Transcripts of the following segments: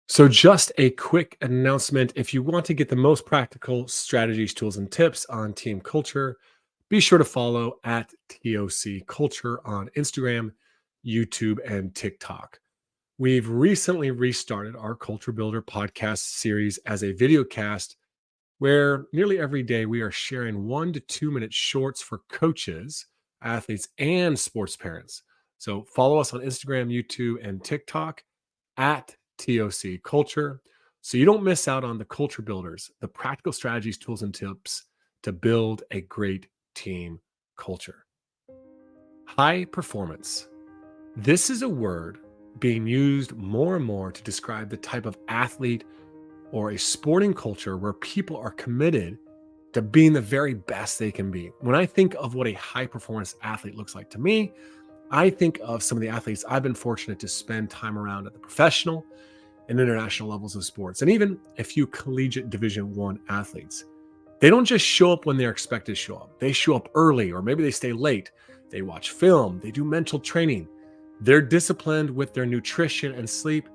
So, just a quick announcement. If you want to get the most practical strategies, tools, and tips on team culture, be sure to follow at TOC Culture on Instagram, YouTube, and TikTok. We've recently restarted our Culture Builder podcast series as a video cast where nearly every day we are sharing 1 to 2 minute shorts for coaches, athletes, and sports parents. So, follow us on Instagram, YouTube, and TikTok at TOC Culture so you don't miss out on the culture builders, the practical strategies, tools, and tips to build a great team culture. High performance. This is a word being used more and more to describe the type of athlete or a sporting culture where people are committed to being the very best they can be. When I think of what a high performance athlete looks like to me, I think of some of the athletes I've been fortunate to spend time around at the professional and international levels of sports, and even a few collegiate Division One athletes. They don't just show up when they're expected to show up. They show up early, or maybe they stay late. They watch film, they do mental training. They're disciplined with their nutrition and sleep.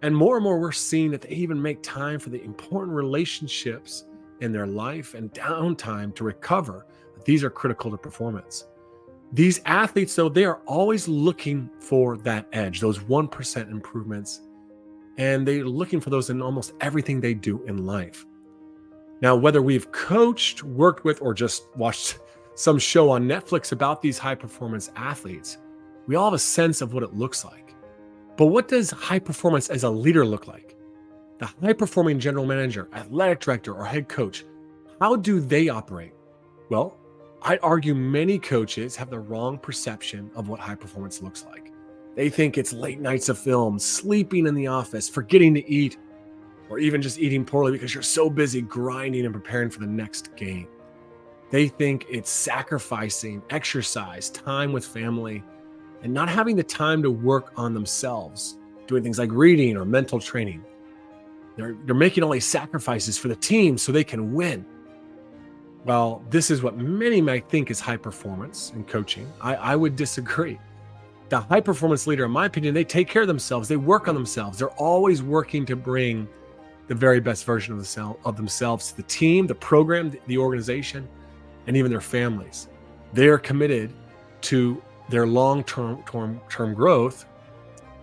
And more, we're seeing that they even make time for the important relationships in their life and downtime to recover. These are critical to performance. These athletes, though, they are always looking for that edge, those 1% improvements, and they're looking for those in almost everything they do in life. Now, whether we've coached, worked with, or just watched some show on Netflix about these high performance athletes, we all have a sense of what it looks like. But what does high performance as a leader look like? The high performing general manager, athletic director, or head coach, how do they operate? Well, I'd argue many coaches have the wrong perception of what high performance looks like. They think it's late nights of film, sleeping in the office, forgetting to eat, or even just eating poorly because you're so busy grinding and preparing for the next game. They think it's sacrificing exercise, time with family, and not having the time to work on themselves, doing things like reading or mental training. They're making all these sacrifices for the team so they can win. Well, this is what many might think is high performance in coaching. I would disagree. The high performance leader, in my opinion, they take care of themselves. They work on themselves. They're always working to bring the very best version of themselves to the team, the program, the organization, and even their families. They are committed to their long-term growth,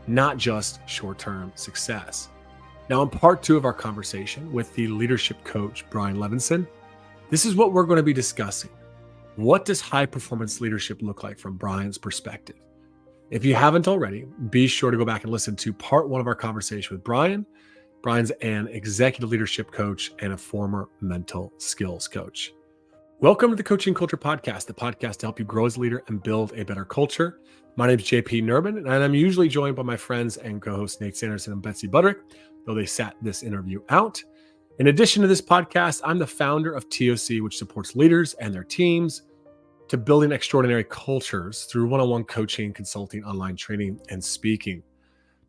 not just short-term success. Now, in part 2 of our conversation with the leadership coach, Brian Levinson, this is what we're going to be discussing. What does high performance leadership look like from Brian's perspective? If you haven't already, be sure to go back and listen to part 1 of our conversation with Brian. Brian's an executive leadership coach and a former mental skills coach. Welcome to the Coaching Culture Podcast, the podcast to help you grow as a leader and build a better culture. My name is JP Nurbin, and I'm usually joined by my friends and co-hosts Nate Sanderson and Betsy Budrick, though they sat this interview out. In addition to this podcast, I'm the founder of TOC, which supports leaders and their teams to building extraordinary cultures through one-on-one coaching, consulting, online training, and speaking.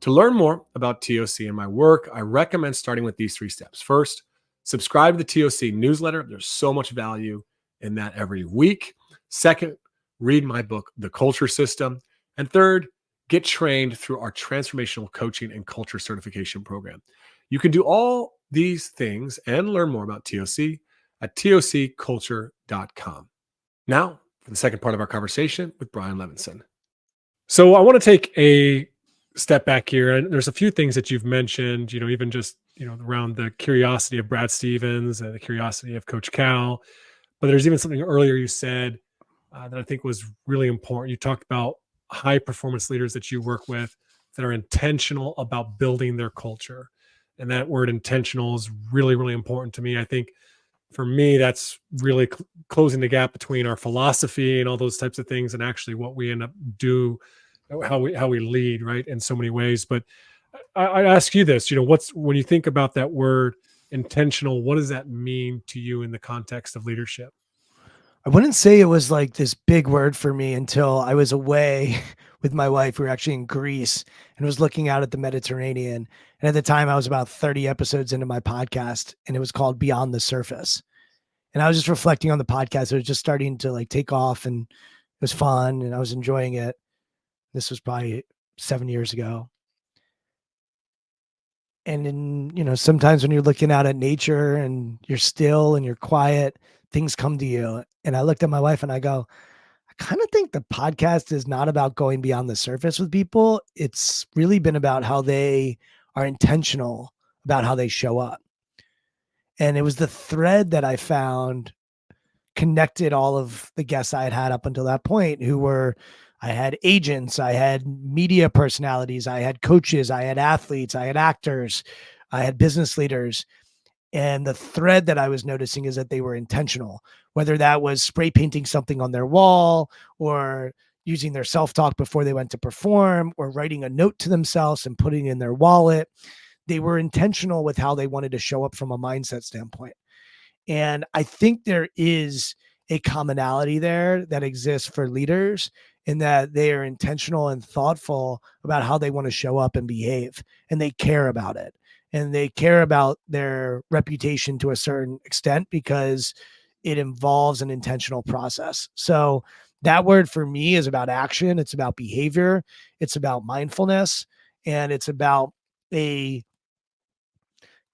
To learn more about TOC and my work, I recommend starting with these 3 steps. First, subscribe to the TOC newsletter. There's so much value in that every week. Second, read my book, The Culture System. And third, get trained through our transformational coaching and culture certification program. You can do all these things and learn more about TOC at tocculture.com. Now, for the second part of our conversation with Brian Levinson. So I want to take a step back here, and there's a few things that you've mentioned, even just, around the curiosity of Brad Stevens and the curiosity of Coach Cal. But there's even something earlier you said that I think was really important. You talked about high performance leaders that you work with that are intentional about building their culture. And that word intentional is really, really important to me. I think for me, that's really closing the gap between our philosophy and all those types of things and actually what we end up do, how we lead, right, in so many ways. But I ask you this, when you think about that word intentional, what does that mean to you in the context of leadership? I wouldn't say it was like this big word for me until I was away with my wife. We were actually in Greece and was looking out at the Mediterranean. And at the time I was about 30 episodes into my podcast, and it was called Beyond the Surface. And I was just reflecting on the podcast. It was just starting to like take off, and it was fun and I was enjoying it. This was probably 7 years ago. And sometimes when you're looking out at nature and you're still and you're quiet, things come to you. And I looked at my wife and I go, I kind of think the podcast is not about going beyond the surface with people. It's really been about how they are intentional about how they show up. And it was the thread that I found connected all of the guests I had had up until that point, who were, I had agents, I had media personalities, I had coaches, I had athletes, I had actors, I had business leaders. And the thread that I was noticing is that they were intentional, whether that was spray painting something on their wall or using their self-talk before they went to perform or writing a note to themselves and putting it in their wallet. They were intentional with how they wanted to show up from a mindset standpoint. And I think there is a commonality there that exists for leaders in that they are intentional and thoughtful about how they want to show up and behave, and they care about it. And they care about their reputation to a certain extent because it involves an intentional process. So that word for me is about action, it's about behavior, it's about mindfulness, and it's about a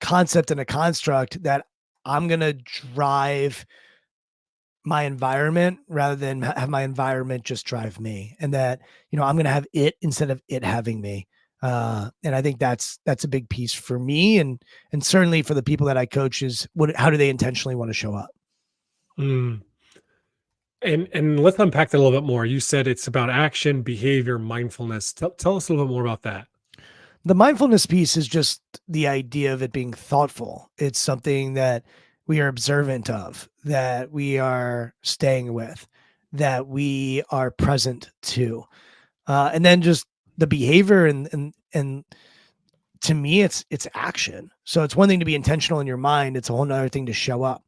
concept and a construct that I'm going to drive my environment rather than have my environment just drive me. And that, I'm going to have it instead of it having me. And I think that's a big piece for me. And certainly for the people that I coach is how do they intentionally want to show up? Mm. And let's unpack that a little bit more. You said it's about action, behavior, mindfulness. Tell us a little bit more about that. The mindfulness piece is just the idea of it being thoughtful. It's something that we are observant of, that we are staying with, that we are present to. And then just the behavior and to me it's action. So it's one thing to be intentional in your mind, it's a whole nother thing to show up.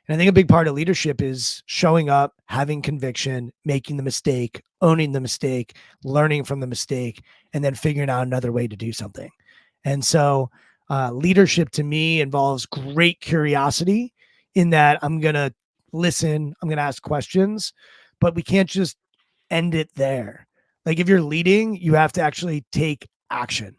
And I think a big part of leadership is showing up, having conviction, making the mistake, owning the mistake, learning from the mistake, and then figuring out another way to do something. And so leadership to me involves great curiosity in that I'm going to listen, I'm going to ask questions, but we can't just end it there. Like if you're leading, you have to actually take action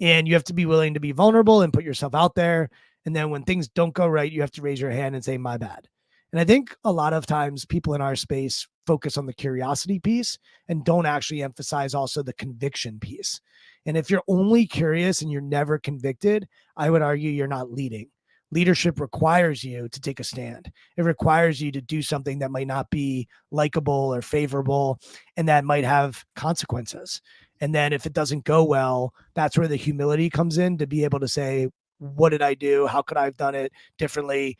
and you have to be willing to be vulnerable and put yourself out there. And then when things don't go right, you have to raise your hand and say, my bad. And I think a lot of times people in our space focus on the curiosity piece and don't actually emphasize also the conviction piece. And if you're only curious and you're never convicted, I would argue you're not leading. Leadership requires you to take a stand. It requires you to do something that might not be likable or favorable and that might have consequences. And then if it doesn't go well, that's where the humility comes in to be able to say, what did I do? How could I have done it differently?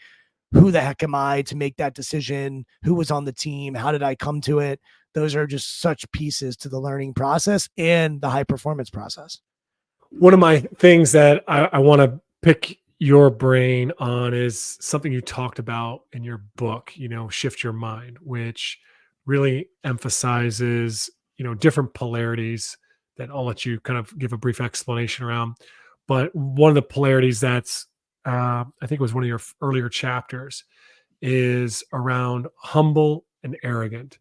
Who the heck am I to make that decision? Who was on the team? How did I come to it? Those are just such pieces to the learning process and the high performance process. One of my things that I want to pick your brain on is something you talked about in your book, Shift Your Mind, which really emphasizes, different polarities that I'll let you kind of give a brief explanation around. But one of the polarities that's, I think was one of your earlier chapters is around humble and arrogant.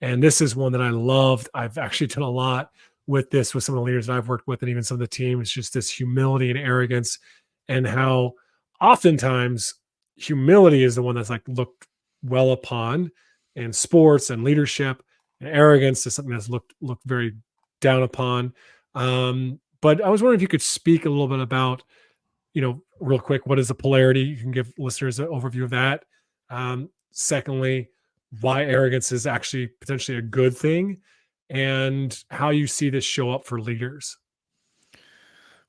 And this is one that I loved. I've actually done a lot with this with some of the leaders that I've worked with and even some of the teams, just this humility and arrogance, and how oftentimes humility is the one that's like looked well upon in sports and leadership, and arrogance is something that's looked very down upon. But I was wondering if you could speak a little bit about, real quick, what is the polarity? You can give listeners an overview of that. Secondly, why arrogance is actually potentially a good thing and how you see this show up for leaders.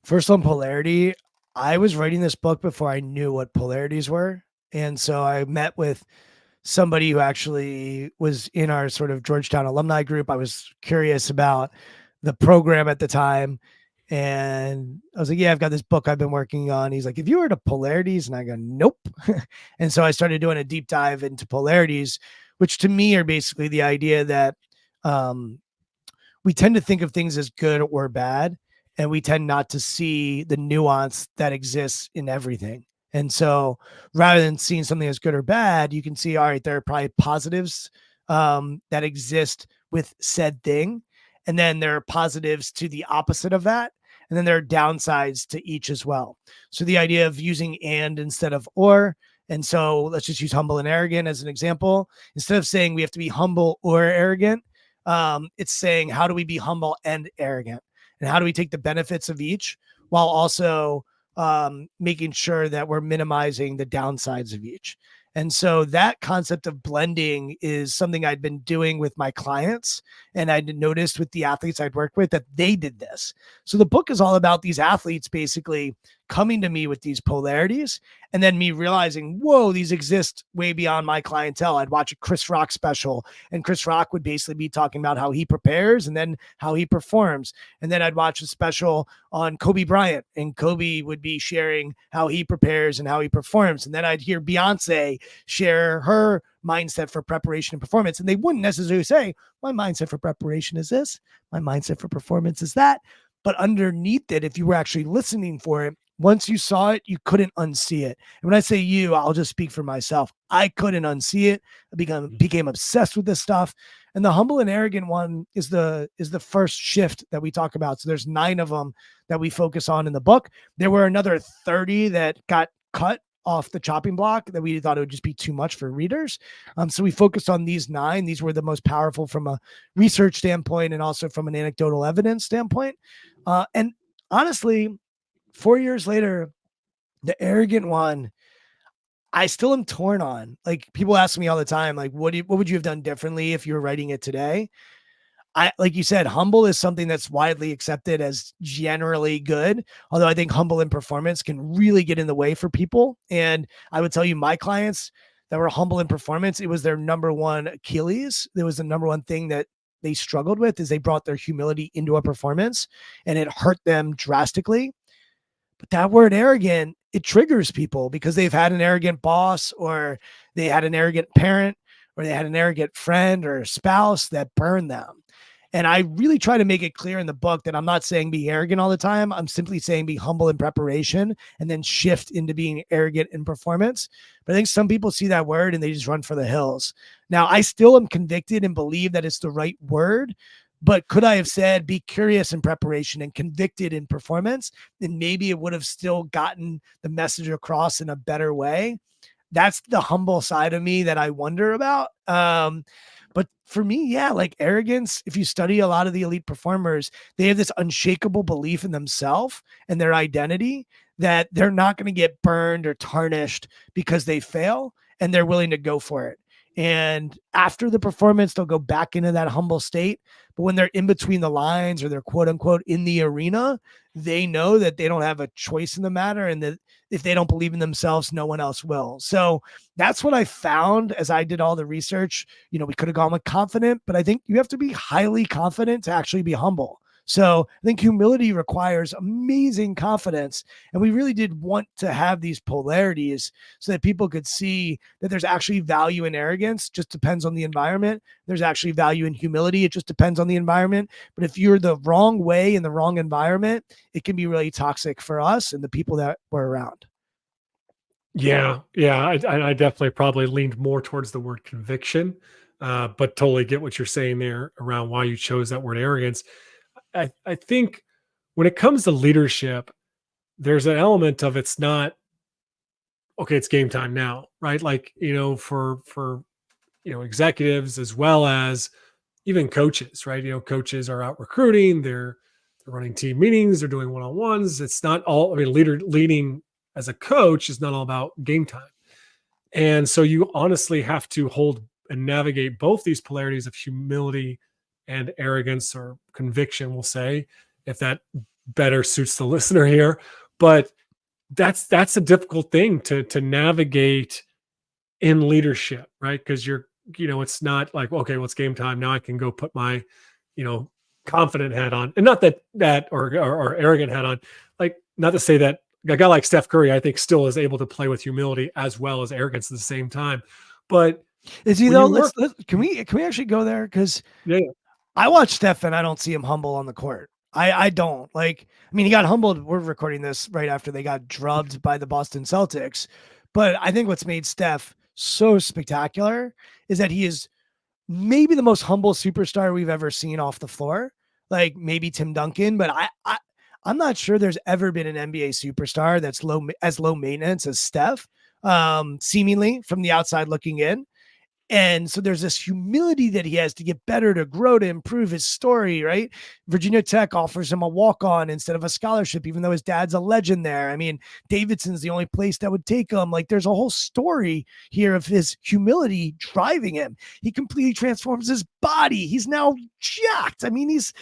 First on polarity, I was writing this book before I knew what polarities were. And so I met with somebody who actually was in our sort of Georgetown alumni group. I was curious about the program at the time. And I was like, yeah, I've got this book I've been working on. He's like, if you were to polarities, and I go, nope. And so I started doing a deep dive into polarities, which to me are basically the idea that um, we tend to think of things as good or bad, and we tend not to see the nuance that exists in everything. And so rather than seeing something as good or bad, you can see, all right, there are probably positives that exist with said thing. And then there are positives to the opposite of that. And then there are downsides to each as well. So the idea of using and instead of or. And so let's just use humble and arrogant as an example. Instead of saying we have to be humble or arrogant, it's saying how do we be humble and arrogant? And how do we take the benefits of each while also making sure that we're minimizing the downsides of each? And so that concept of blending is something I'd been doing with my clients. And I'd noticed with the athletes I'd worked with that they did this. So the book is all about these athletes basically coming to me with these polarities and then me realizing, whoa, these exist way beyond my clientele. I'd watch a Chris Rock special, and Chris Rock would basically be talking about how he prepares and then how he performs. And then I'd watch a special on Kobe Bryant, and Kobe would be sharing how he prepares and how he performs. And then I'd hear Beyonce share her mindset for preparation and performance. And they wouldn't necessarily say, my mindset for preparation is this, my mindset for performance is that. But underneath it, if you were actually listening for it, once you saw it, you couldn't unsee it. And when I say you, I'll just speak for myself. I couldn't unsee it. I became obsessed with this stuff. And the humble and arrogant one is the first shift that we talk about. So there's 9 of them that we focus on in the book. There were another 30 that got cut off the chopping block that we thought it would just be too much for readers. So we focused on these 9. These were the most powerful from a research standpoint and also from an anecdotal evidence standpoint. And honestly, 4 years later, the arrogant one, I still am torn on. Like, people ask me all the time, like, what would you have done differently if you were writing it today? I, like you said, humble is something that's widely accepted as generally good. Although I think humble in performance can really get in the way for people. And I would tell you, my clients that were humble in performance, it was their number one Achilles. It was the number one thing that they struggled with, is they brought their humility into a performance and it hurt them drastically. But that word arrogant, it triggers people because they've had an arrogant boss, or they had an arrogant parent, or they had an arrogant friend or spouse that burned them. And I really try to make it clear in the book that I'm not saying be arrogant all the time. I'm simply saying be humble in preparation and then shift into being arrogant in performance. But I think some people see that word and they just run for the hills. Now, I still am convicted and believe that it's the right word. But could I have said be curious in preparation and convicted in performance? Then maybe it would have still gotten the message across in a better way. That's the humble side of me that I wonder about. But for me, yeah, like arrogance, if you study a lot of the elite performers, they have this unshakable belief in themselves and their identity that they're not going to get burned or tarnished because they fail, and they're willing to go for it. And after the performance, they'll go back into that humble state. But when they're in between the lines, or they're quote unquote in the arena, they know that they don't have a choice in the matter, and that if they don't believe in themselves, no one else will. So that's what I found as I did all the research. You know, we could have gone with confident, but I think you have to be highly confident to actually be humble. So I think humility requires amazing confidence. And we really did want to have these polarities so that people could see that there's actually value in arrogance, just depends on the environment. There's actually value in humility. It just depends on the environment. But if you're the wrong way in the wrong environment, it can be really toxic for us and the people that we're around. Yeah, yeah, I definitely probably leaned more towards the word conviction, but totally get what you're saying there around why you chose that word arrogance. I think when it comes to leadership, there's an element of it's not okay. It's game time now, right? Like, for executives as well as even coaches, right? Coaches are out recruiting, they're running team meetings, they're doing one-on-ones. It's not all, I mean, leading as a coach is not all about game time. And so you honestly have to hold and navigate both these polarities of humility and arrogance, or conviction, we'll say, if that better suits the listener here. But that's a difficult thing to navigate in leadership, right? Because it's not like, okay, well, it's game time. Now I can go put my, you know, confident hat on. And not that or arrogant hat on. Like, not to say that a guy like Steph Curry, I think, still is able to play with humility as well as arrogance at the same time. But Is he when though? you work, Can we actually go there? Because yeah, I watch Steph and I don't see him humble on the court. I don't like. I mean, he got humbled. We're recording this right after they got drubbed by the Boston Celtics, but I think what's made Steph so spectacular is that he is maybe the most humble superstar we've ever seen off the floor. Like maybe Tim Duncan, but I'm not sure there's ever been an NBA superstar that's low maintenance as Steph, seemingly from the outside looking in. And so there's this humility that he has to get better, to grow, to improve his story, right? Virginia Tech offers him a walk on instead of a scholarship, even though his dad's a legend there. I mean, Davidson's the only place that would take him. Like, there's a whole story here of his humility driving him. He completely transforms his body. He's now jacked. I mean, he's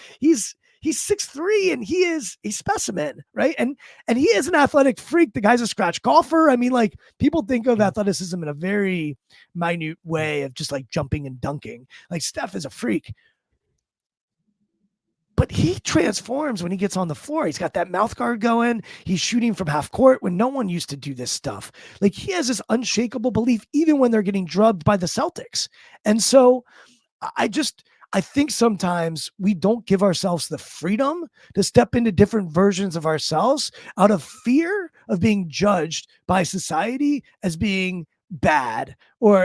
6'3" and he is a specimen, right? And he is an athletic freak. The guy's a scratch golfer. I mean, like, people think of athleticism in a very minute way of just like jumping and dunking. Like, Steph is a freak, but he transforms when he gets on the floor. He's got that mouth guard going. He's shooting from half court when no one used to do this stuff. Like, he has this unshakable belief, even when they're getting drubbed by the Celtics. And so I think sometimes we don't give ourselves the freedom to step into different versions of ourselves out of fear of being judged by society as being bad,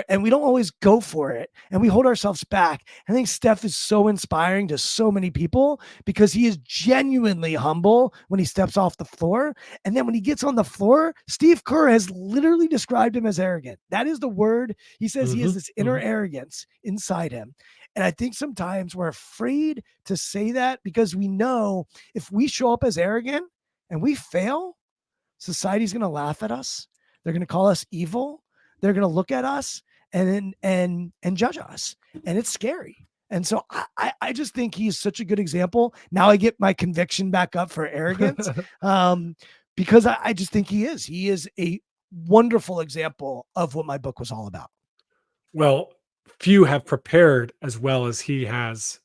and we don't always go for it, and we hold ourselves back. I think Steph is so inspiring to so many people because he is genuinely humble when he steps off the floor. And then when he gets on the floor, Steve Kerr has literally described him as arrogant. That is the word. He says he has this inner arrogance inside him. And I think sometimes we're afraid to say that because we know if we show up as arrogant and we fail, society's going to laugh at us. They're going to call us evil. They're going to look at us and judge us. And it's scary. And so I just think he's such a good example. Now I get my conviction back up for arrogance, because I just think he is a wonderful example of what my book was all about. Well, few have prepared as well as he has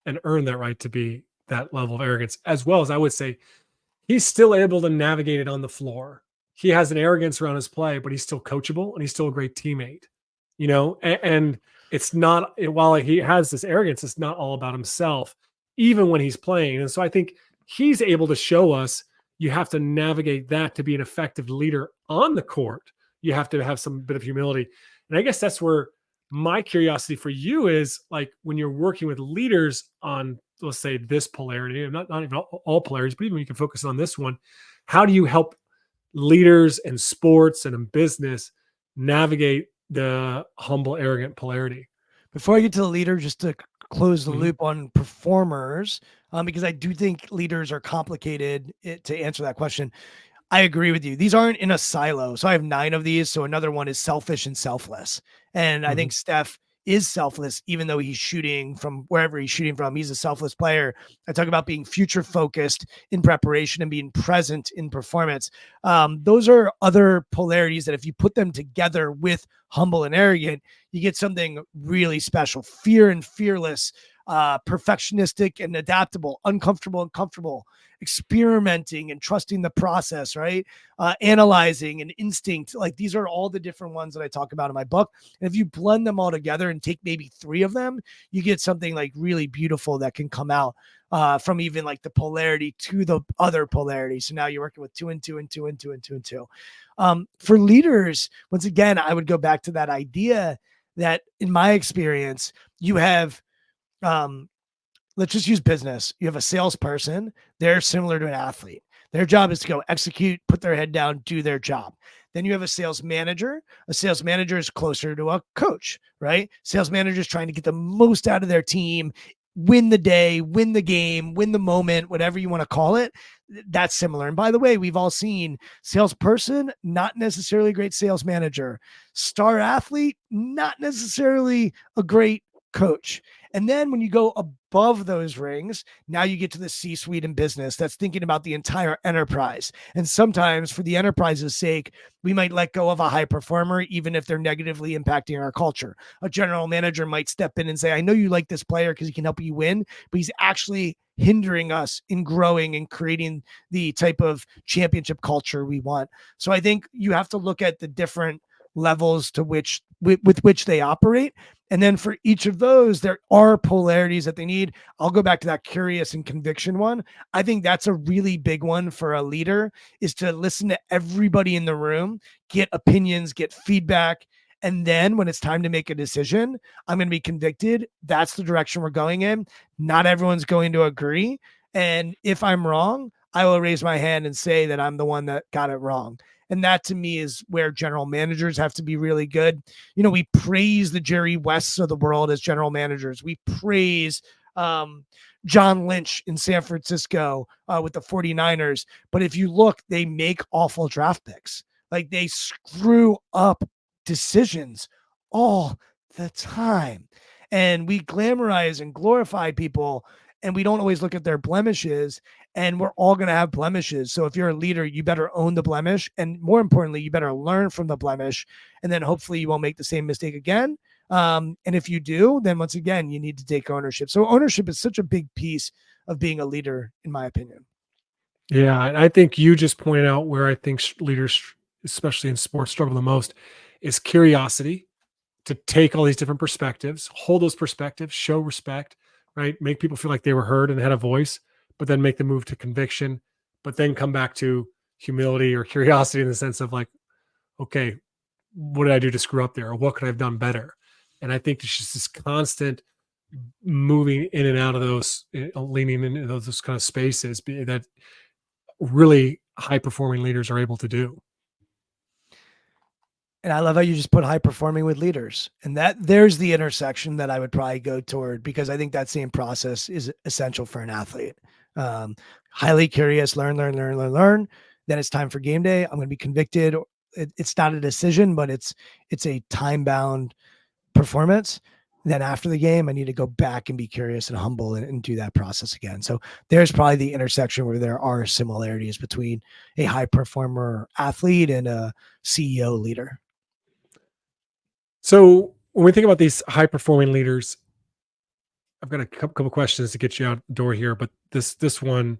and earned that right to be that level of arrogance, as well as I would say he's still able to navigate it on the floor. He has an arrogance around his play, but he's still coachable and he's still a great teammate, and it's not, while he has this arrogance, it's not all about himself, even when he's playing. And so I think he's able to show us you have to navigate that to be an effective leader on the court. You have to have some bit of humility. And I guess that's where my curiosity for you is, like, when you're working with leaders on, let's say, this polarity, not even all polarities, but even you can focus on this one. How do you help leaders in sports and in business navigate the humble, arrogant polarity? Before I get to the leader, just to close the loop on performers, because I do think leaders are complicated to answer that question. I agree with you. These aren't in a silo. So I have 9 of these. So another one is selfish and selfless. And I think Steph is selfless, even though he's shooting from wherever he's shooting from. He's a selfless player. I talk about being future focused in preparation and being present in performance. Those are other polarities that if you put them together with humble and arrogant, you get something really special. Fear and fearless, perfectionistic and adaptable, uncomfortable and comfortable, experimenting and trusting the process, right? Analyzing and instinct. Like, these are all the different ones that I talk about in my book. And if you blend them all together and take maybe 3 of them, you get something like really beautiful that can come out from even like the polarity to the other polarity. So now you're working with 2 and 2 and 2 and 2 and 2 and 2. For leaders, once again, I would go back to that idea that in my experience, you have, let's just use business. You have a salesperson. They're similar to an athlete. Their job is to go execute, put their head down, do their job. Then you have a sales manager. A sales manager is closer to a coach, right? Sales manager is trying to get the most out of their team, win the day, win the game, win the moment, whatever you want to call it. That's similar. And by the way, we've all seen salesperson, not necessarily a great sales manager. Star athlete, not necessarily a great coach. And then when you go above those rings, now you get to the C-suite in business that's thinking about the entire enterprise. And sometimes for the enterprise's sake, we might let go of a high performer, even if they're negatively impacting our culture. A general manager might step in and say, I know you like this player because he can help you win, but he's actually hindering us in growing and creating the type of championship culture we want. So I think you have to look at the different levels to which with which they operate. And then for each of those, there are polarities that they need. I'll go back to that curious and conviction one. I think that's a really big one for a leader, is to listen to everybody in the room, get opinions, get feedback. And then when it's time to make a decision, I'm going to be convicted. That's the direction we're going in. Not everyone's going to agree. And if I'm wrong, I will raise my hand and say that I'm the one that got it wrong. And that to me is where general managers have to be really good. We praise the Jerry Wests of the world as general managers. We praise John Lynch in San Francisco with the 49ers. But if you look, they make awful draft picks. Like they screw up decisions all the time. And we glamorize and glorify people, and we don't always look at their blemishes. And we're all going to have blemishes. So if you're a leader, you better own the blemish. And more importantly, you better learn from the blemish. And then hopefully you won't make the same mistake again. And if you do, then once again, you need to take ownership. So ownership is such a big piece of being a leader, in my opinion. Yeah, and I think you just pointed out where I think leaders, especially in sports, struggle the most is curiosity to take all these different perspectives, hold those perspectives, show respect, right? Make people feel like they were heard and had a voice, but then make the move to conviction, but then come back to humility or curiosity in the sense of like, okay, what did I do to screw up there? Or what could I have done better? And I think it's just this constant moving in and out of those, leaning into those kind of spaces that really high performing leaders are able to do. And I love how you just put high performing with leaders. And there's the intersection that I would probably go toward, because I think that same process is essential for an athlete. Um, Highly curious, learn. Then it's time for game day. I'm going to be convicted. It's not a decision, but it's a time bound performance. Then after the game, I need to go back and be curious and humble and do that process again. So there's probably the intersection where there are similarities between a high performer athlete and a CEO leader. So when we think about these high performing leaders, I've got a couple questions to get you out the door here, but this one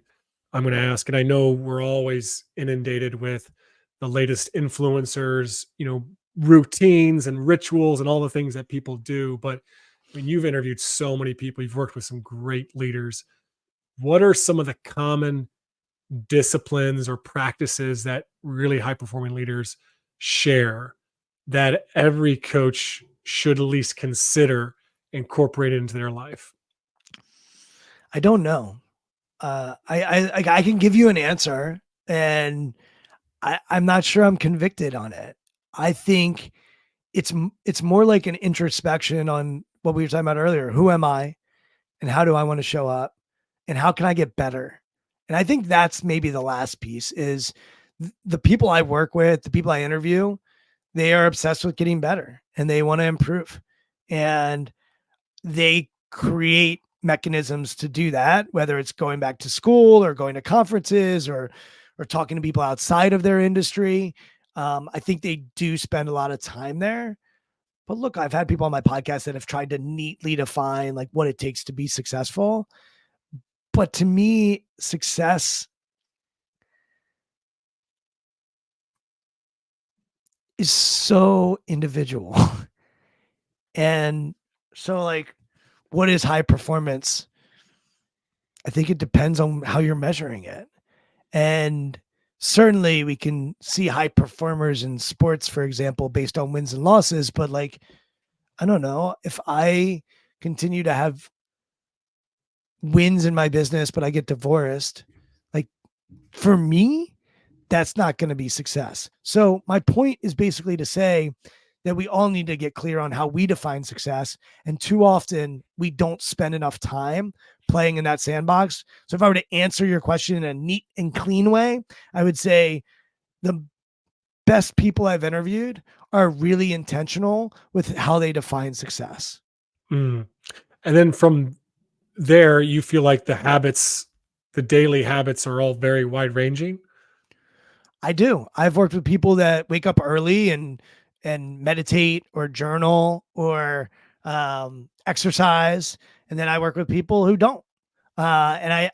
I'm going to ask, and I know we're always inundated with the latest influencers, routines and rituals and all the things that people do. But I mean, you've interviewed so many people, you've worked with some great leaders. What are some of the common disciplines or practices that really high performing leaders share that every coach should at least consider incorporated into their life? I don't know. I can give you an answer, and I'm not sure I'm convicted on it. I think it's more like an introspection on what we were talking about earlier. Who am I, and how do I want to show up, and how can I get better? And I think that's maybe the last piece is the people I work with, the people I interview, they are obsessed with getting better and they want to improve. And they create mechanisms to do that, whether it's going back to school or going to conferences or talking to people outside of their industry. I think they do spend a lot of time there. But look, I've had people on my podcast that have tried to neatly define like what it takes to be successful. But to me, success is so individual. And so like what is high performance? I think it depends on how you're measuring it. And certainly we can see high performers in sports, for example, based on wins and losses. But like, I don't know if I continue to have wins in my business, but I get divorced, like for me, that's not going to be success. So my point is basically to say that we all need to get clear on how we define success. And too often we don't spend enough time playing in that sandbox. So if I were to answer your question in a neat and clean way, I would say the best people I've interviewed are really intentional with how they define success. Mm. And then from there, you feel like the daily habits are all very wide ranging. I do. I've worked with people that wake up early and meditate or journal or exercise, and then I work with people who don't. And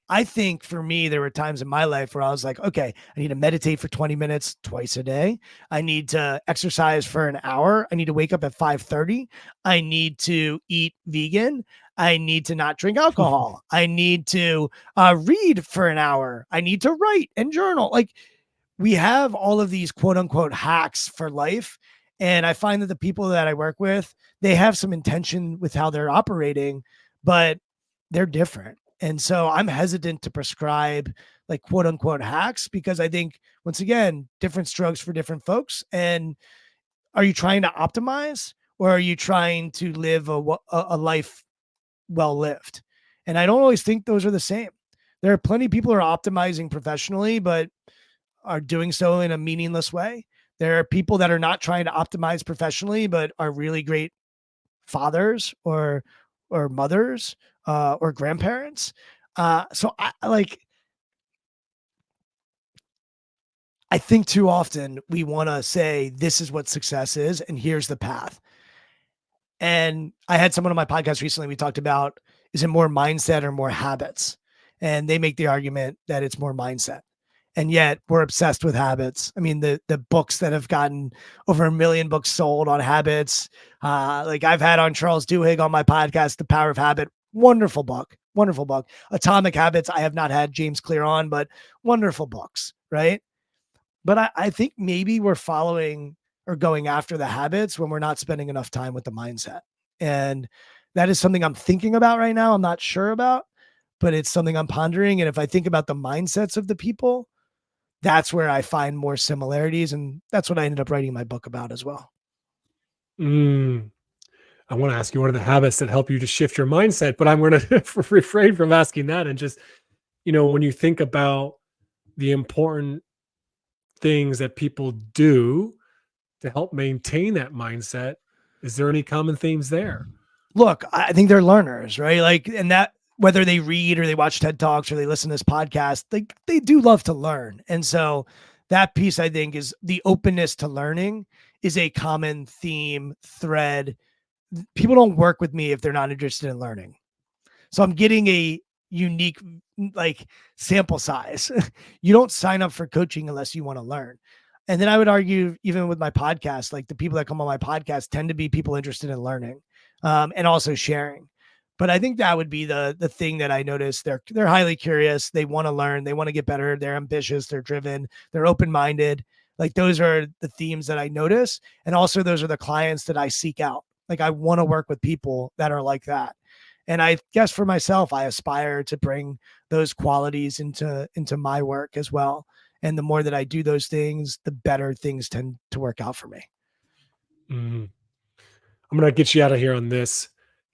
I think for me, there were times in my life where I was like, okay, I need to meditate for 20 minutes twice a day. I need to exercise for an hour. I need to wake up at 5:30. I need to eat vegan. I need to not drink alcohol. I need to read for an hour. I need to write and journal. Like we have all of these quote unquote hacks for life. And I find that the people that I work with, they have some intention with how they're operating, but they're different. And so I'm hesitant to prescribe like quote unquote hacks, because I think once again, different strokes for different folks. And are you trying to optimize, or are you trying to live a life well lived? And I don't always think those are the same. There are plenty of people who are optimizing professionally, but are doing so in a meaningless way. There are people that are not trying to optimize professionally, but are really great fathers or mothers or grandparents. So I think too often we want to say this is what success is and here's the path. And I had someone on my podcast recently. We talked about, is it more mindset or more habits? And they make the argument that it's more mindset. And yet we're obsessed with habits. I mean, the books that have gotten over 1 million books sold on habits. Like I've had on Charles Duhigg on my podcast, The Power of Habit. Wonderful book. Wonderful book. Atomic Habits. I have not had James Clear on, but wonderful books, right? But I think maybe we're following or going after the habits when we're not spending enough time with the mindset. And that is something I'm thinking about right now. I'm not sure about, but it's something I'm pondering. And if I think about the mindsets of the people, that's where I find more similarities. And that's what I ended up writing my book about as well. Mm. I want to ask you what are the habits that help you to shift your mindset, but I'm going to refrain from asking that and just, when you think about the important things that people do to help maintain that mindset, is there any common themes there? Look, I think they're learners, right? Like, and that whether they read or they watch TED Talks or they listen to this podcast, they do love to learn. And so that piece, I think, is the openness to learning is a common theme thread. People don't work with me if they're not interested in learning. So I'm getting a unique like sample size. You don't sign up for coaching unless you want to learn. And then I would argue, even with my podcast, like the people that come on my podcast tend to be people interested in learning and also sharing. But I think that would be the thing that I noticed. They're highly curious. They want to learn. They want to get better. They're ambitious. They're driven. They're open minded. Like those are the themes that I notice, and also those are the clients that I seek out. Like I want to work with people that are like that. And I guess for myself, I aspire to bring those qualities into my work as well. And the more that I do those things, the better things tend to work out for me. Mhm. I'm going to get you out of here on this.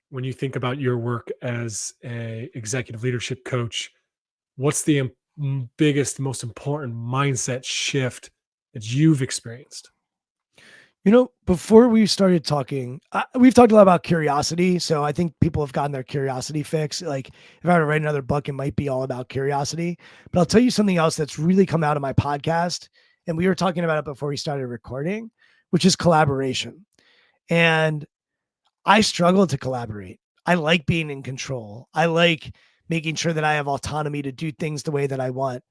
When you think about your work as a executive leadership coach, what's the biggest, most important mindset shift that you've experienced? Before we started talking, we've talked a lot about curiosity. So I think people have gotten their curiosity fix. Like if I were to write another book, it might be all about curiosity. But I'll tell you something else that's really come out of my podcast. And we were talking about it before we started recording, which is collaboration. And I struggle to collaborate. I like being in control. I like making sure that I have autonomy to do things the way that I want.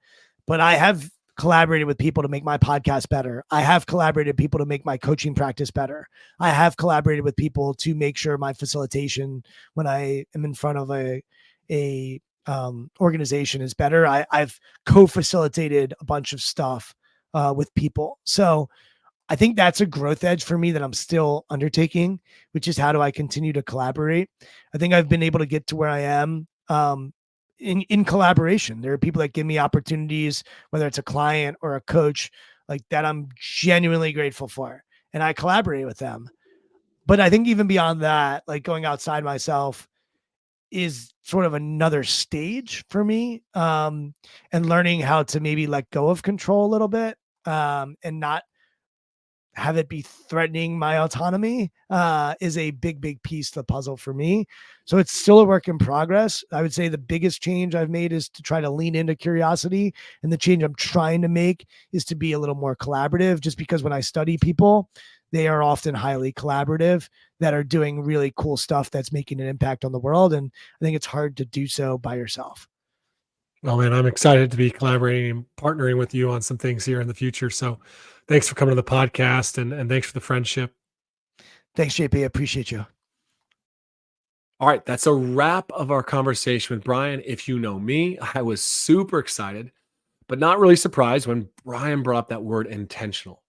But I have collaborated with people to make my podcast better. I have collaborated with people to make my coaching practice better. I have collaborated with people to make sure my facilitation when I am in front of a organization is better. I've co-facilitated a bunch of stuff with people. So I think that's a growth edge for me that I'm still undertaking, which is how do I continue to collaborate? I think I've been able to get to where I am in collaboration. There are people that give me opportunities, whether it's a client or a coach, like that I'm genuinely grateful for. And I collaborate with them. But I think even beyond that, like going outside myself is sort of another stage for me. And learning how to maybe let go of control a little bit and not have it be threatening my autonomy is a big piece of the puzzle for me. So it's still a work in progress. I would say the biggest change I've made is to try to lean into curiosity. And the change I'm trying to make is to be a little more collaborative, just because when I study people, they are often highly collaborative that are doing really cool stuff that's making an impact on the world. And I think it's hard to do so by yourself. Well, man, I'm excited to be collaborating and partnering with you on some things here in the future. So thanks for coming to the podcast and thanks for the friendship. Thanks, JP. I appreciate you. All right, that's a wrap of our conversation with Brian. If you know me, I was super excited, but not really surprised when Brian brought up that word intentional.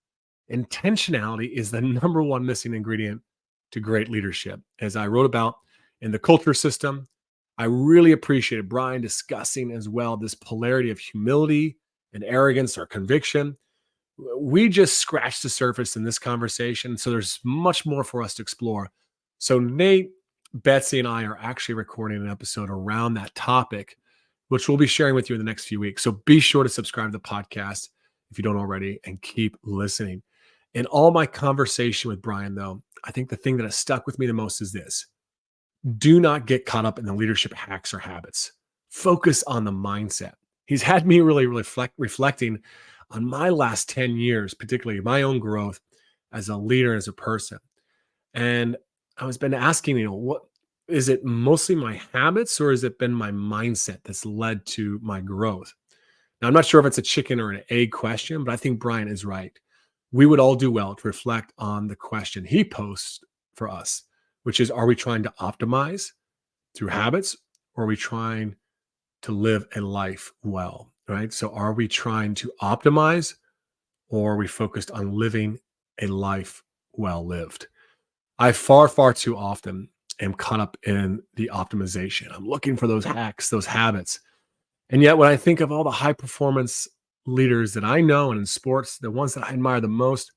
Intentionality is the number one missing ingredient to great leadership. As I wrote about in the culture system, I really appreciated Brian discussing as well this polarity of humility and arrogance or conviction. We just scratched the surface in this conversation. So there's much more for us to explore. So, Nate, Betsy, and I are actually recording an episode around that topic, which we'll be sharing with you in the next few weeks. So be sure to subscribe to the podcast if you don't already and keep listening. In all my conversation with Brian, though, I think the thing that has stuck with me the most is this: do not get caught up in the leadership hacks or habits. Focus on the mindset. He's had me really reflecting on my last 10 years, particularly my own growth as a leader, as a person. And I was been asking, what is it, mostly my habits, or has it been my mindset that's led to my growth? Now, I'm not sure if it's a chicken or an egg question, but I think Brian is right. We would all do well to reflect on the question he posed for us, which is, are we trying to optimize through habits, or are we trying to live a life well, right? So are we trying to optimize, or are we focused on living a life well lived? I far too often am caught up in the optimization. I'm looking for those hacks, those habits. And yet, when I think of all the high performance leaders that I know and in sports, the ones that I admire the most,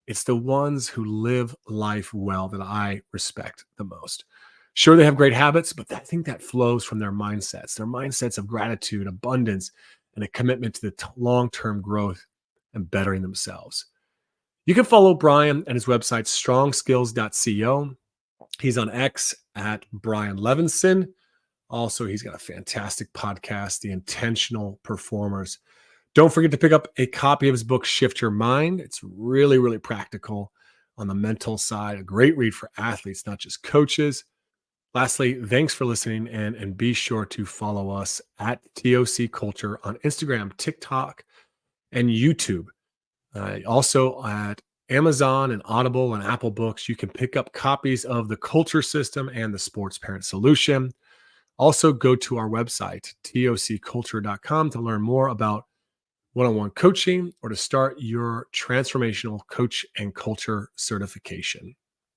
it's the ones who live life well that I respect the most. Sure, they have great habits, but I think that flows from their mindsets of gratitude, abundance, and a commitment to the long term growth and bettering themselves. You can follow Brian and his website, strongskills.co. He's on X at Brian Levinson. Also, he's got a fantastic podcast, The Intentional Performers. Don't forget to pick up a copy of his book, Shift Your Mind. It's really practical on the mental side, a great read for athletes, not just coaches. Lastly, thanks for listening, and be sure to follow us at TOC Culture on Instagram, TikTok, and YouTube. Also at Amazon and Audible and Apple Books, you can pick up copies of The Culture System and The Sports Parent Solution. Also, go to our website, tocculture.com, to learn more about one-on-one coaching or to start your transformational coach and culture certification.